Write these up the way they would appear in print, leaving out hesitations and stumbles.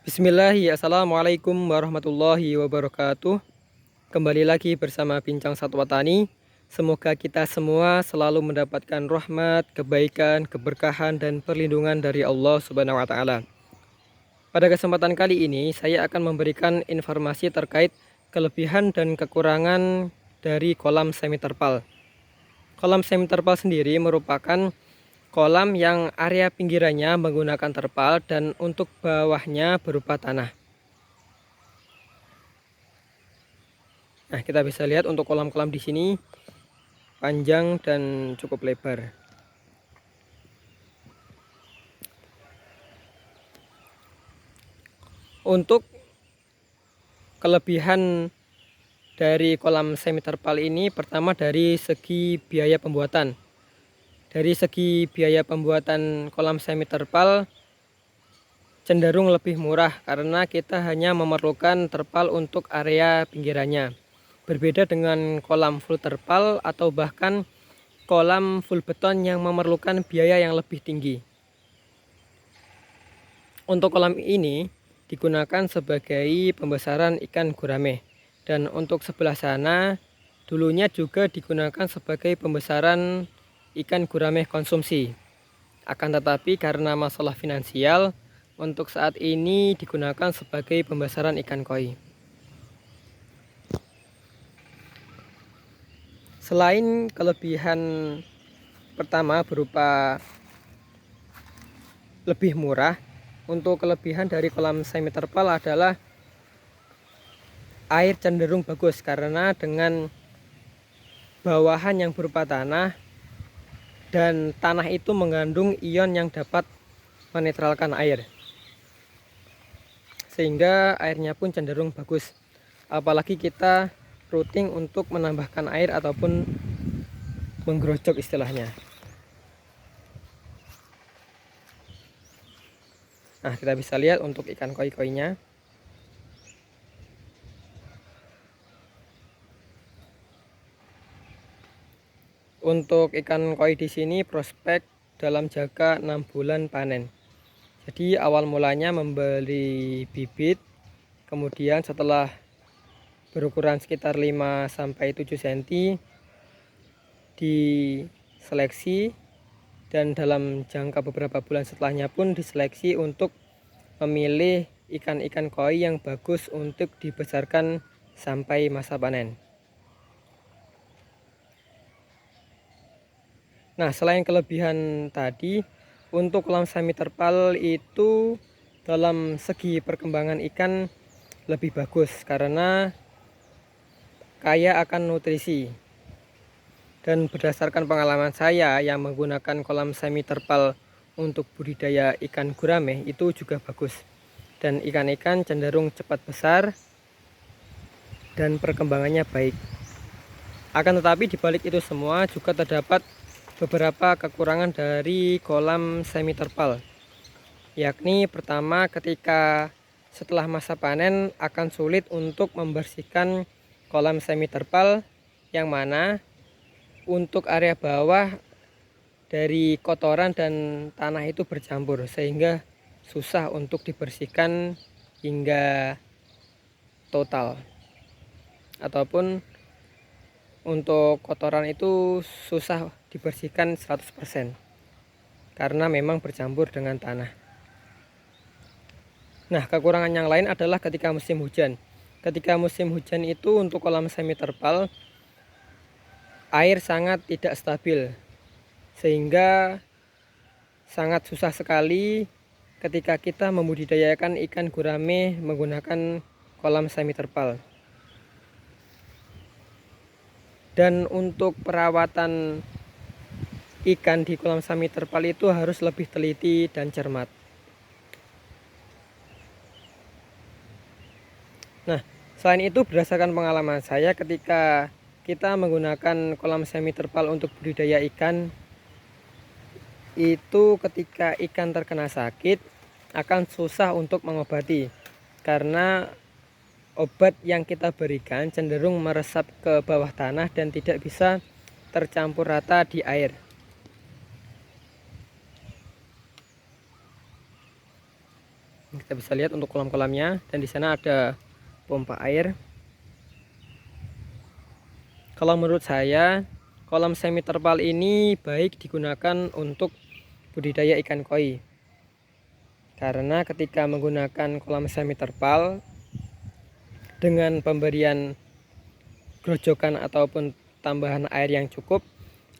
Assalamualaikum warahmatullahi wabarakatuh. Kembali lagi bersama Bincang Satwa Tani. Semoga kita semua selalu mendapatkan rahmat, kebaikan, keberkahan, dan perlindungan dari Allah Subhanahu wa Ta'ala. Pada kesempatan kali ini, saya akan memberikan informasi terkait kelebihan dan kekurangan dari kolam semi terpal. Kolam semi terpal sendiri merupakan kolam yang area pinggirannya menggunakan terpal dan untuk bawahnya berupa tanah. Nah, kita bisa lihat untuk kolam-kolam di sini panjang dan cukup lebar. Untuk kelebihan dari kolam semi terpal ini, pertama dari segi biaya pembuatan. Dari segi biaya pembuatan kolam semi terpal cenderung lebih murah karena kita hanya memerlukan terpal untuk area pinggirannya. Berbeda dengan kolam full terpal atau bahkan kolam full beton yang memerlukan biaya yang lebih tinggi. Untuk kolam ini digunakan sebagai pembesaran ikan gurame, dan untuk sebelah sana dulunya juga digunakan sebagai pembesaran ikan gurame konsumsi. Akan tetapi karena masalah finansial, untuk saat ini digunakan sebagai pembesaran ikan koi. Selain kelebihan pertama berupa lebih murah, untuk kelebihan dari kolam semi terpal adalah air cenderung bagus karena dengan bawahan yang berupa tanah, dan tanah itu mengandung ion yang dapat menetralkan air, sehingga airnya pun cenderung bagus. Apalagi kita rutin untuk menambahkan air ataupun menggerocok istilahnya. Nah, kita bisa lihat untuk ikan koi-koinya. Untuk ikan koi di sini prospek dalam jangka 6 bulan panen. Jadi awal mulanya membeli bibit, kemudian setelah berukuran sekitar 5-7 cm diseleksi, dan dalam jangka beberapa bulan setelahnya pun diseleksi untuk memilih ikan-ikan koi yang bagus untuk dibesarkan sampai masa panen. Nah, selain kelebihan tadi, untuk kolam semi terpal itu dalam segi perkembangan ikan lebih bagus karena kaya akan nutrisi. Dan berdasarkan pengalaman saya yang menggunakan kolam semi terpal untuk budidaya ikan gurame itu juga bagus. Dan ikan-ikan cenderung cepat besar dan perkembangannya baik. Akan tetapi di balik itu semua juga terdapat beberapa kekurangan dari kolam semi terpal. Yakni pertama, ketika setelah masa panen akan sulit untuk membersihkan kolam semi terpal, yang mana untuk area bawah dari kotoran dan tanah itu bercampur sehingga susah untuk dibersihkan hingga total, ataupun untuk kotoran itu susah dibersihkan 100% karena memang bercampur dengan tanah. Nah, kekurangan yang lain adalah ketika musim hujan. Ketika musim hujan itu untuk kolam semi terpal air sangat tidak stabil, sehingga sangat susah sekali ketika kita membudidayakan ikan gurame menggunakan kolam semi terpal. Dan untuk perawatan ikan di kolam semi terpal itu harus lebih teliti dan cermat. Nah, selain itu berdasarkan pengalaman saya ketika kita menggunakan kolam semi terpal untuk budidaya ikan, itu ketika ikan terkena sakit akan susah untuk mengobati karena obat yang kita berikan cenderung meresap ke bawah tanah dan tidak bisa tercampur rata di air. Kita bisa lihat untuk kolam-kolamnya, dan di sana ada pompa air. Kalau menurut saya, kolam semi terpal ini baik digunakan untuk budidaya ikan koi. Karena ketika menggunakan kolam semi terpal dengan pemberian grojokan ataupun tambahan air yang cukup,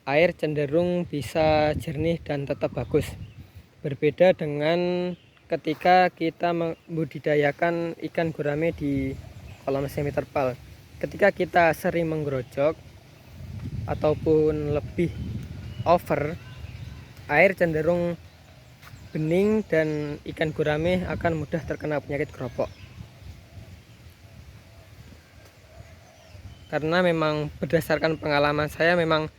air cenderung bisa jernih dan tetap bagus. Berbeda dengan ketika kita membudidayakan ikan gurame di kolam semi terpal. Ketika kita sering menggerojok ataupun lebih over, air cenderung bening dan ikan gurame akan mudah terkena penyakit keropok. Karena memang berdasarkan pengalaman saya, memang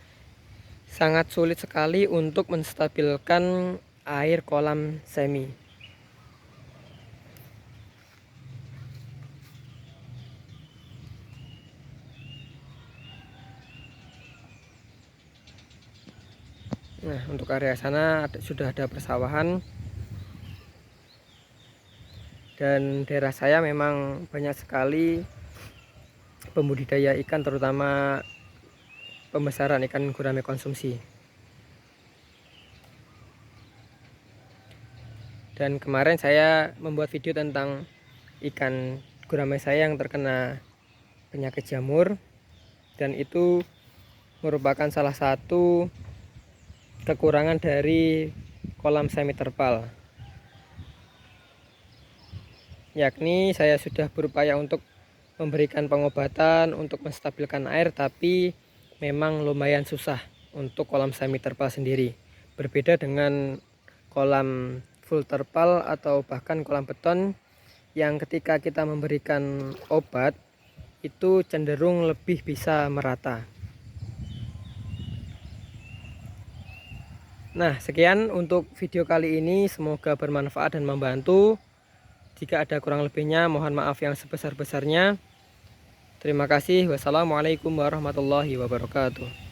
sangat sulit sekali untuk menstabilkan air kolam semi. Nah, untuk area sana sudah ada persawahan, dan daerah saya memang banyak sekali pembudidaya ikan, terutama pembesaran ikan gurame konsumsi. Dan kemarin saya membuat video tentang ikan gurame saya yang terkena penyakit jamur, dan itu merupakan salah satu kekurangan dari kolam semi terpal, yakni saya sudah berupaya untuk memberikan pengobatan untuk menstabilkan air, tapi memang lumayan susah untuk kolam semi terpal sendiri. Berbeda dengan kolam full terpal atau bahkan kolam beton, yang ketika kita memberikan obat itu cenderung lebih bisa merata. Nah, sekian untuk video kali ini, semoga bermanfaat dan membantu. Jika ada kurang lebihnya, mohon maaf yang sebesar-besarnya. Terima kasih. Wassalamualaikum warahmatullahi wabarakatuh.